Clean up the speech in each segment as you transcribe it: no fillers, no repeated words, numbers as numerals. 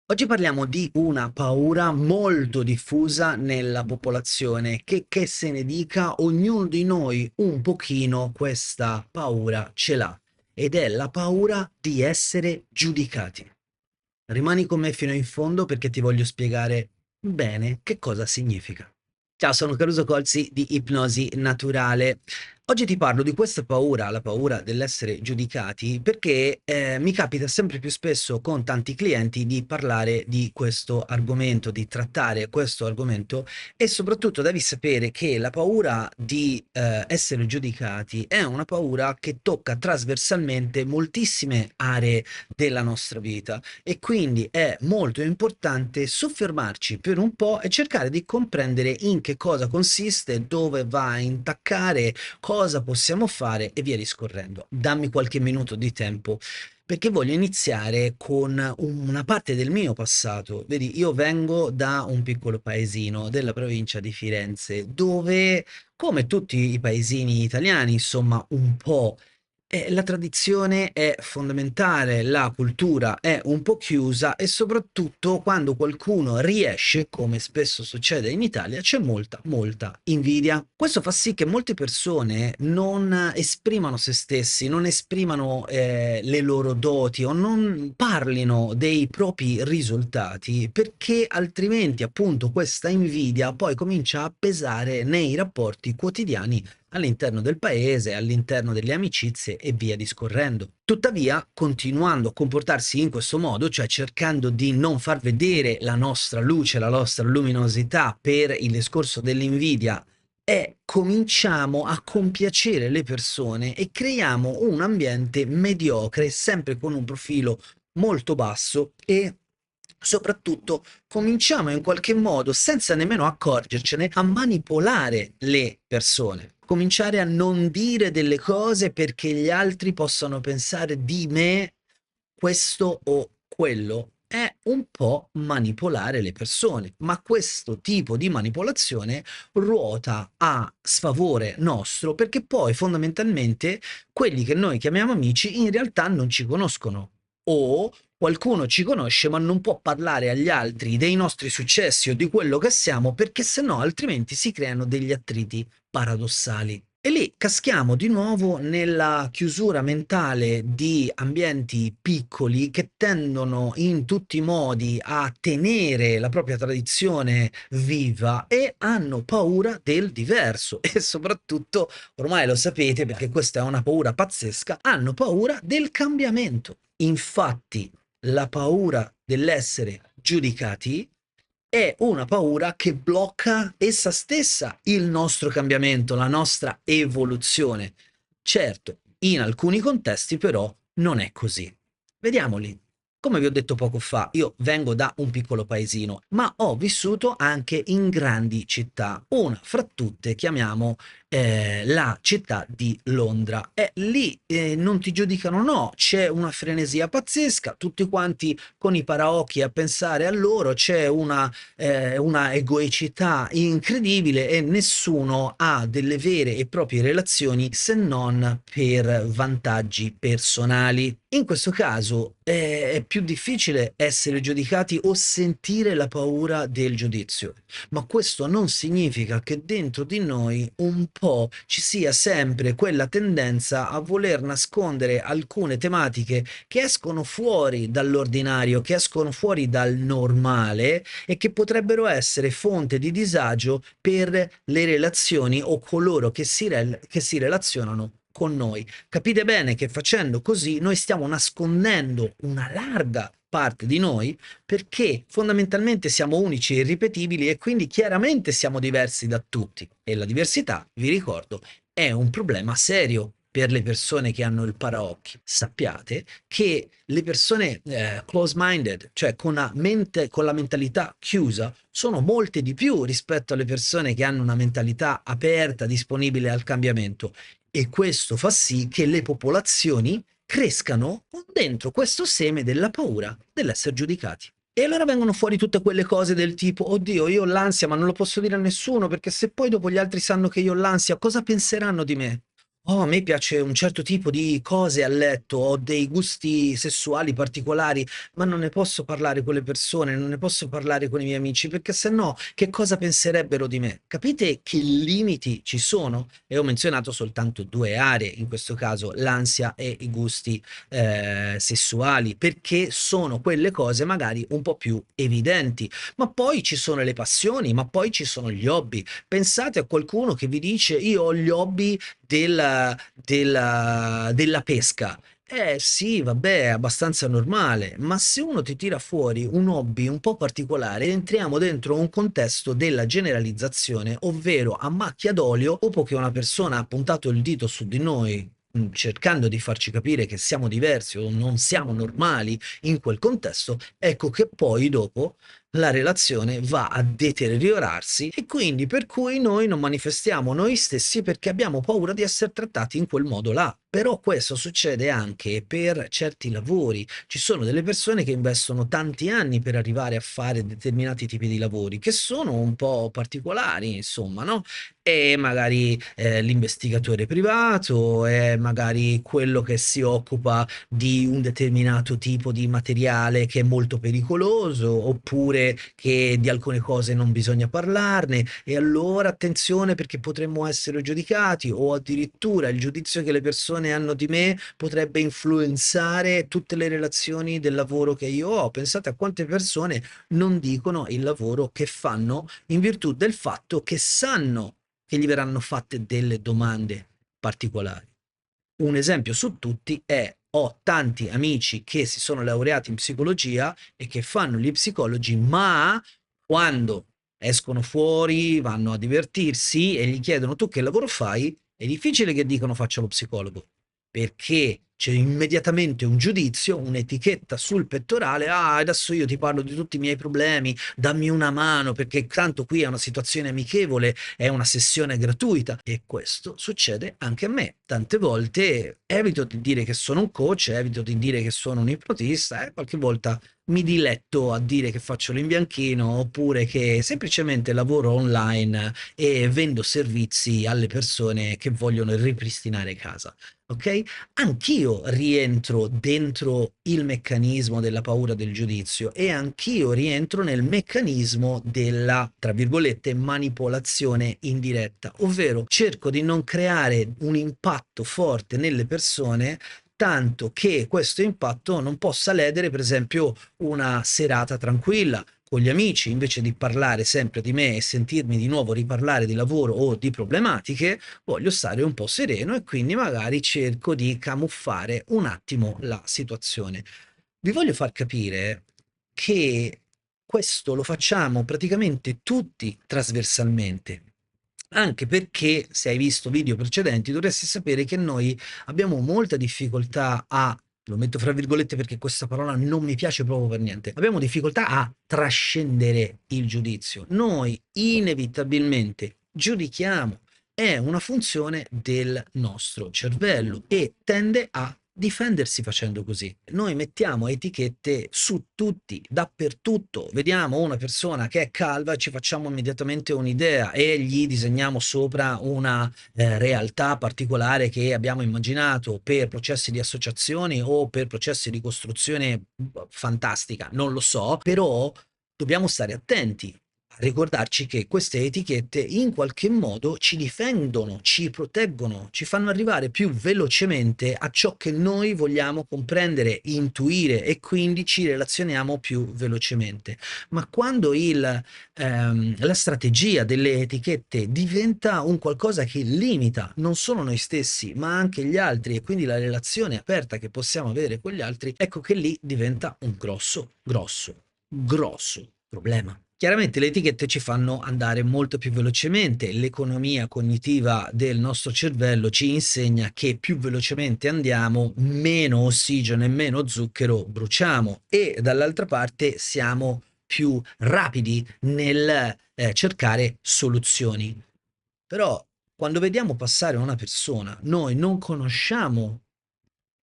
Oggi parliamo di una paura molto diffusa nella popolazione, che se ne dica, ognuno di noi un pochino questa paura ce l'ha, ed è la paura di essere giudicati. Rimani con me fino in fondo perché ti voglio spiegare bene che cosa significa. Ciao, sono Caruso Colzi di Ipnosi Naturale. Oggi ti parlo di questa paura, la paura dell'essere giudicati, perché mi capita sempre più spesso con tanti clienti di parlare di questo argomento, di trattare questo argomento, e soprattutto devi sapere che la paura di essere giudicati è una paura che tocca trasversalmente moltissime aree della nostra vita, e quindi è molto importante soffermarci per un po' e cercare di comprendere in che cosa consiste, dove va a intaccare, cosa possiamo fare e via discorrendo. Dammi qualche minuto di tempo perché voglio iniziare con una parte del mio passato. Vedi, io vengo da un piccolo paesino della provincia di Firenze, dove, come tutti i paesini italiani, insomma, un po' la tradizione è fondamentale, la cultura è un po' chiusa e soprattutto quando qualcuno riesce, come spesso succede in Italia, c'è molta, molta invidia. Questo fa sì che molte persone non esprimano se stessi, non esprimano le loro doti o non parlino dei propri risultati, perché altrimenti appunto questa invidia poi comincia a pesare nei rapporti quotidiani all'interno del paese, all'interno delle amicizie e via discorrendo. Tuttavia, continuando a comportarsi in questo modo, cioè cercando di non far vedere la nostra luce, la nostra luminosità per il discorso dell'invidia, e cominciamo a compiacere le persone e creiamo un ambiente mediocre, sempre con un profilo molto basso, e soprattutto cominciamo in qualche modo, senza nemmeno accorgercene, a manipolare le persone. Cominciare a non dire delle cose perché gli altri possano pensare di me questo o quello. È un po' manipolare le persone, ma questo tipo di manipolazione ruota a sfavore nostro, perché poi fondamentalmente quelli che noi chiamiamo amici in realtà non ci conoscono, o qualcuno ci conosce ma non può parlare agli altri dei nostri successi o di quello che siamo, perché sennò altrimenti si creano degli attriti paradossali. E lì caschiamo di nuovo nella chiusura mentale di ambienti piccoli che tendono in tutti i modi a tenere la propria tradizione viva e hanno paura del diverso e soprattutto, ormai lo sapete perché questa è una paura pazzesca, hanno paura del cambiamento. Infatti, la paura dell'essere giudicati è una paura che blocca essa stessa il nostro cambiamento, la nostra evoluzione. Certo, in alcuni contesti però non è così. Vediamoli. Come vi ho detto poco fa, io vengo da un piccolo paesino, ma ho vissuto anche in grandi città. Una fra tutte chiamiamo la città di Londra. E lì non ti giudicano, no, c'è una frenesia pazzesca, tutti quanti con i paraocchi a pensare a loro, c'è una egoicità incredibile e nessuno ha delle vere e proprie relazioni se non per vantaggi personali. In questo caso è più difficile essere giudicati o sentire la paura del giudizio, ma questo non significa che dentro di noi un po' ci sia sempre quella tendenza a voler nascondere alcune tematiche che escono fuori dall'ordinario, che escono fuori dal normale e che potrebbero essere fonte di disagio per le relazioni o coloro che si relazionano con noi. Capite bene che facendo così noi stiamo nascondendo una larga parte di noi, perché fondamentalmente siamo unici e irripetibili e quindi chiaramente siamo diversi da tutti, e la diversità, vi ricordo, è un problema serio per le persone che hanno il paraocchi. Sappiate che le persone close-minded, cioè con la mentalità chiusa, sono molte di più rispetto alle persone che hanno una mentalità aperta, disponibile al cambiamento. E questo fa sì che le popolazioni crescano con dentro questo seme della paura dell'essere giudicati. E allora vengono fuori tutte quelle cose del tipo, oddio, io ho l'ansia, ma non lo posso dire a nessuno, perché se poi dopo gli altri sanno che io ho l'ansia, cosa penseranno di me? Oh, a me piace un certo tipo di cose a letto, ho dei gusti sessuali particolari, ma non ne posso parlare con le persone, non ne posso parlare con i miei amici, perché se no che cosa penserebbero di me? Capite che limiti ci sono? E ho menzionato soltanto due aree, in questo caso l'ansia e i gusti sessuali, perché sono quelle cose magari un po' più evidenti. Ma poi ci sono le passioni, ma poi ci sono gli hobby. Pensate a qualcuno che vi dice io ho gli hobby della pesca. Eh sì, vabbè, è abbastanza normale, ma se uno ti tira fuori un hobby un po' particolare, entriamo dentro un contesto della generalizzazione, ovvero a macchia d'olio, dopo che una persona ha puntato il dito su di noi, cercando di farci capire che siamo diversi o non siamo normali in quel contesto, ecco che poi dopo la relazione va a deteriorarsi e quindi per cui noi non manifestiamo noi stessi perché abbiamo paura di essere trattati in quel modo là. Però questo succede anche per certi lavori. Ci sono delle persone che investono tanti anni per arrivare a fare determinati tipi di lavori che sono un po' particolari, insomma, no? E magari l'investigatore privato, è magari quello che si occupa di un determinato tipo di materiale che è molto pericoloso, oppure che di alcune cose non bisogna parlarne, e allora attenzione perché potremmo essere giudicati, o addirittura il giudizio che le persone hanno di me potrebbe influenzare tutte le relazioni del lavoro che io ho. Pensate a quante persone non dicono il lavoro che fanno in virtù del fatto che sanno che gli verranno fatte delle domande particolari. Un esempio su tutti è: ho tanti amici che si sono laureati in psicologia e che fanno gli psicologi, ma quando escono fuori, vanno a divertirsi e gli chiedono tu che lavoro fai, è difficile che dicano faccio lo psicologo, perché c'è immediatamente un giudizio, un'etichetta sul pettorale, ah, adesso io ti parlo di tutti i miei problemi, dammi una mano, perché tanto qui è una situazione amichevole, è una sessione gratuita, e questo succede anche a me. Tante volte evito di dire che sono un coach, evito di dire che sono un ipnotista, e qualche volta mi diletto a dire che faccio l'imbianchino oppure che semplicemente lavoro online e vendo servizi alle persone che vogliono ripristinare casa. Ok? Anch'io rientro dentro il meccanismo della paura del giudizio e anch'io rientro nel meccanismo della, tra virgolette, manipolazione indiretta, ovvero cerco di non creare un impatto forte nelle persone tanto che questo impatto non possa ledere, per esempio, una serata tranquilla con gli amici. Invece di parlare sempre di me e sentirmi di nuovo riparlare di lavoro o di problematiche, voglio stare un po' sereno e quindi magari cerco di camuffare un attimo la situazione. Vi voglio far capire che questo lo facciamo praticamente tutti trasversalmente. Anche perché, se hai visto video precedenti, dovresti sapere che noi abbiamo molta difficoltà a, lo metto fra virgolette perché questa parola non mi piace proprio per niente, abbiamo difficoltà a trascendere il giudizio. Noi inevitabilmente giudichiamo, è una funzione del nostro cervello e tende a difendersi facendo così. Noi mettiamo etichette su tutti, dappertutto. Vediamo una persona che è calva e ci facciamo immediatamente un'idea e gli disegniamo sopra una realtà particolare che abbiamo immaginato per processi di associazione o per processi di costruzione fantastica, non lo so, però dobbiamo stare attenti a ricordarci che queste etichette in qualche modo ci difendono, ci proteggono, ci fanno arrivare più velocemente a ciò che noi vogliamo comprendere, intuire, e quindi ci relazioniamo più velocemente. Ma quando la strategia delle etichette diventa un qualcosa che limita non solo noi stessi, ma anche gli altri, e quindi la relazione aperta che possiamo avere con gli altri, ecco che lì diventa un grosso, grosso, grosso problema. Chiaramente le etichette ci fanno andare molto più velocemente, l'economia cognitiva del nostro cervello ci insegna che più velocemente andiamo, meno ossigeno e meno zucchero bruciamo, e dall'altra parte siamo più rapidi nel cercare soluzioni. Però quando vediamo passare una persona, noi non conosciamo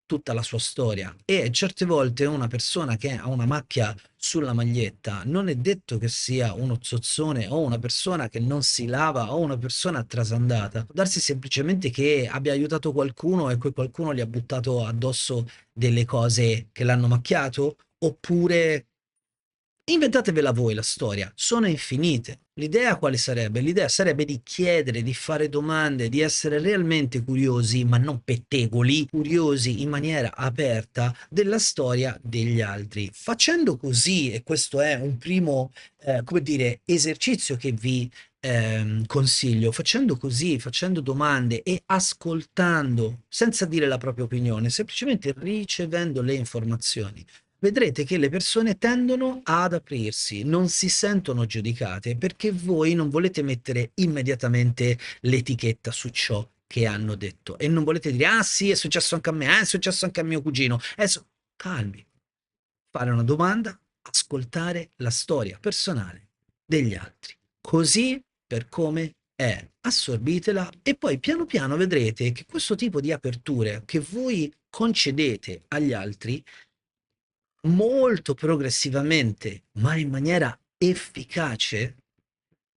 tutta la sua storia e certe volte una persona che ha una macchia sulla maglietta non è detto che sia uno zozzone o una persona che non si lava o una persona trasandata. Può darsi semplicemente che abbia aiutato qualcuno e quel qualcuno gli ha buttato addosso delle cose che l'hanno macchiato, oppure inventatevela voi la storia, sono infinite. L'idea quale sarebbe? L'idea sarebbe di chiedere, di fare domande, di essere realmente curiosi, ma non pettegoli, curiosi in maniera aperta della storia degli altri. Facendo così, e questo è un primo, come dire, esercizio che vi consiglio, facendo così, facendo domande e ascoltando, senza dire la propria opinione, semplicemente ricevendo le informazioni, vedrete che le persone tendono ad aprirsi, non si sentono giudicate perché voi non volete mettere immediatamente l'etichetta su ciò che hanno detto e non volete dire ah sì è successo anche a me, è successo anche a mio cugino. Calmi, fare una domanda, ascoltare la storia personale degli altri, così per come è, assorbitela e poi piano piano vedrete che questo tipo di aperture che voi concedete agli altri molto progressivamente, ma in maniera efficace,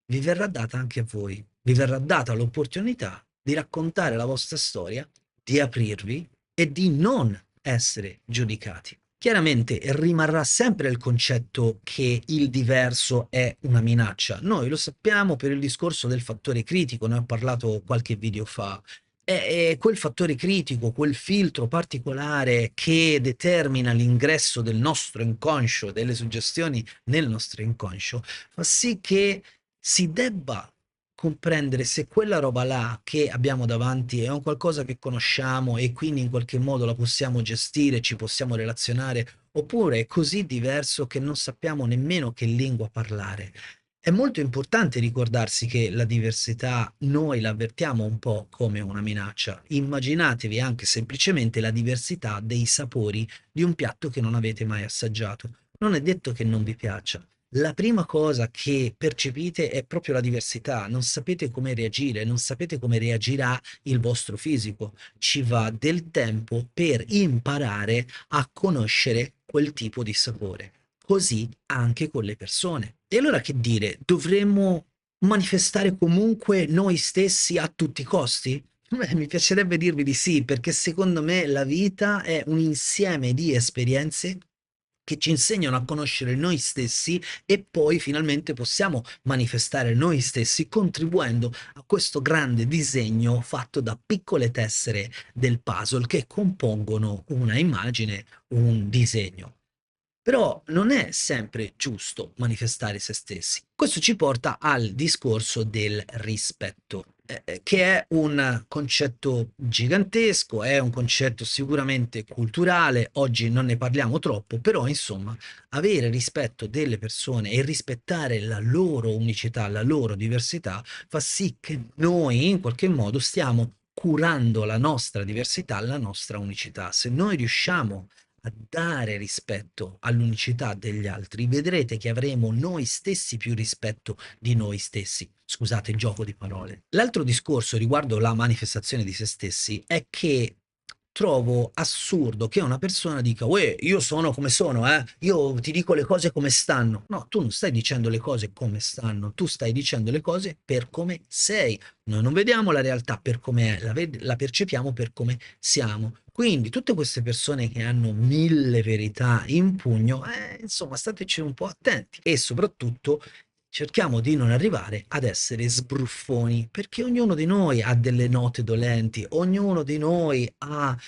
vi verrà data anche a voi. Vi verrà data l'opportunità di raccontare la vostra storia, di aprirvi e di non essere giudicati. Chiaramente rimarrà sempre il concetto che il diverso è una minaccia. Noi lo sappiamo per il discorso del fattore critico, ne ho parlato qualche video fa. È quel fattore critico, quel filtro particolare che determina l'ingresso del nostro inconscio, delle suggestioni nel nostro inconscio, fa sì che si debba comprendere se quella roba là che abbiamo davanti è un qualcosa che conosciamo e quindi in qualche modo la possiamo gestire, ci possiamo relazionare, oppure è così diverso che non sappiamo nemmeno che lingua parlare. È molto importante ricordarsi che la diversità noi la avvertiamo un po' come una minaccia. Immaginatevi anche semplicemente la diversità dei sapori di un piatto che non avete mai assaggiato. Non è detto che non vi piaccia. La prima cosa che percepite è proprio la diversità, non sapete come reagire, non sapete come reagirà il vostro fisico. Ci va del tempo per imparare a conoscere quel tipo di sapore. Così anche con le persone. E allora che dire? Dovremmo manifestare comunque noi stessi a tutti i costi? Beh, mi piacerebbe dirvi di sì, perché secondo me la vita è un insieme di esperienze che ci insegnano a conoscere noi stessi e poi finalmente possiamo manifestare noi stessi contribuendo a questo grande disegno fatto da piccole tessere del puzzle che compongono una immagine, un disegno. Però non è sempre giusto manifestare se stessi. Questo ci porta al discorso del rispetto, che è un concetto gigantesco, è un concetto sicuramente culturale, oggi non ne parliamo troppo, però insomma, avere rispetto delle persone e rispettare la loro unicità, la loro diversità, fa sì che noi in qualche modo stiamo curando la nostra diversità, la nostra unicità. Se noi riusciamo a dare rispetto all'unicità degli altri, vedrete che avremo noi stessi più rispetto di noi stessi. Scusate il gioco di parole. L'altro discorso riguardo la manifestazione di se stessi è che trovo assurdo che una persona dica, uè, io sono come sono, io ti dico le cose come stanno. No, tu non stai dicendo le cose come stanno, tu stai dicendo le cose per come sei. Noi non vediamo la realtà per come è, la percepiamo per come siamo. Quindi tutte queste persone che hanno mille verità in pugno, insomma, stateci un po' attenti e soprattutto cerchiamo di non arrivare ad essere sbruffoni, perché ognuno di noi ha delle note dolenti, ognuno di noi ha,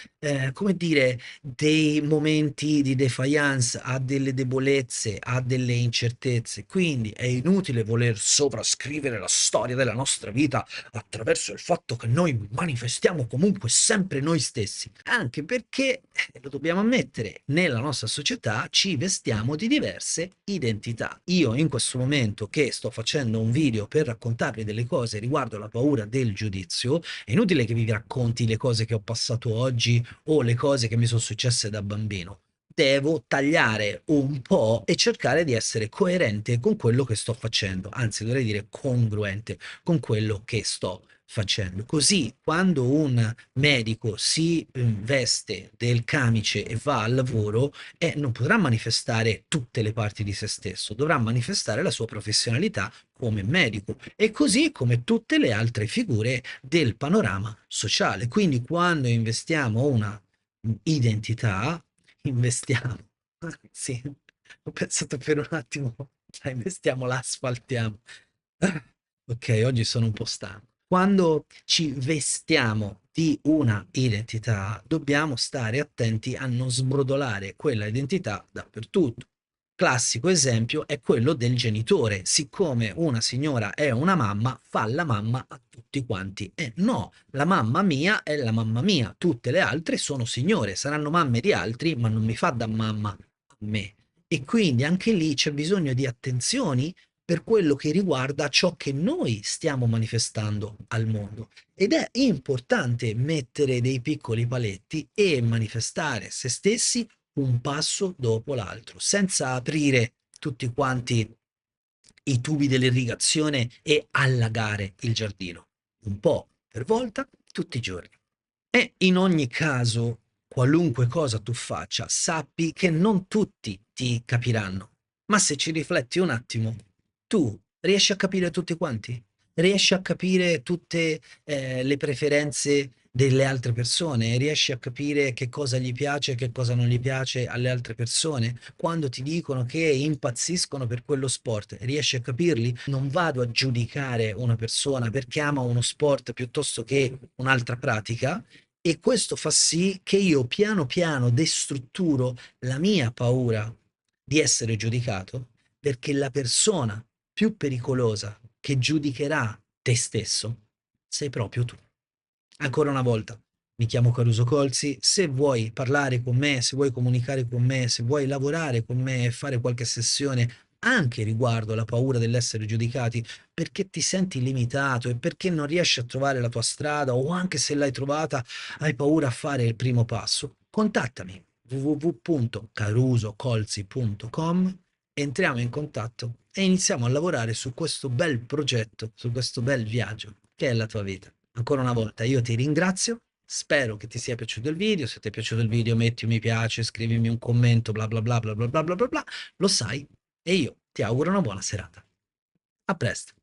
come dire, dei momenti di defiance, ha delle debolezze, ha delle incertezze, quindi è inutile voler sovrascrivere la storia della nostra vita attraverso il fatto che noi manifestiamo comunque sempre noi stessi, anche perché, lo dobbiamo ammettere, nella nostra società ci vestiamo di diverse identità. Io in questo momento che sto facendo un video per raccontarvi delle cose riguardo la paura del giudizio, è inutile che vi racconti le cose che ho passato oggi o le cose che mi sono successe da bambino. Devo tagliare un po' e cercare di essere coerente con quello che sto facendo, anzi dovrei dire congruente con quello che sto facendo. Così quando un medico si veste del camice e va al lavoro, non potrà manifestare tutte le parti di se stesso, dovrà manifestare la sua professionalità come medico e così come tutte le altre figure del panorama sociale. Quindi quando investiamo una identità, investiamo, sì, ho pensato per un attimo, la investiamo, la asfaltiamo. Ok, oggi sono un po' stanco. Quando ci vestiamo di una identità, dobbiamo stare attenti a non sbrodolare quella identità dappertutto. Classico esempio è quello del genitore. Siccome una signora è una mamma, fa la mamma a tutti quanti. E no, la mamma mia è la mamma mia, tutte le altre sono signore, saranno mamme di altri, ma non mi fa da mamma a me. E quindi anche lì c'è bisogno di attenzioni per quello che riguarda ciò che noi stiamo manifestando al mondo. Ed è importante mettere dei piccoli paletti e manifestare se stessi un passo dopo l'altro, senza aprire tutti quanti i tubi dell'irrigazione e allagare il giardino. Un po' per volta, tutti i giorni. E in ogni caso, qualunque cosa tu faccia, sappi che non tutti ti capiranno. Ma se ci rifletti un attimo, tu riesci a capire tutti quanti? Riesci a capire tutte le preferenze delle altre persone? Riesci a capire che cosa gli piace e che cosa non gli piace alle altre persone? Quando ti dicono che impazziscono per quello sport, riesci a capirli? Non vado a giudicare una persona perché ama uno sport piuttosto che un'altra pratica, e questo fa sì che io piano piano destrutturo la mia paura di essere giudicato, perché la persona più pericolosa che giudicherà te stesso sei proprio tu. Ancora una volta, mi chiamo Caruso Colzi, se vuoi parlare con me, se vuoi comunicare con me, se vuoi lavorare con me e fare qualche sessione anche riguardo la paura dell'essere giudicati, perché ti senti limitato e perché non riesci a trovare la tua strada o anche se l'hai trovata hai paura a fare il primo passo, contattami www.carusocolzi.com, entriamo in contatto e iniziamo a lavorare su questo bel progetto, su questo bel viaggio che è la tua vita. Ancora una volta io ti ringrazio, spero che ti sia piaciuto il video, se ti è piaciuto il video metti un mi piace, scrivimi un commento, bla bla bla bla bla bla bla bla, lo sai, e io ti auguro una buona serata. A presto.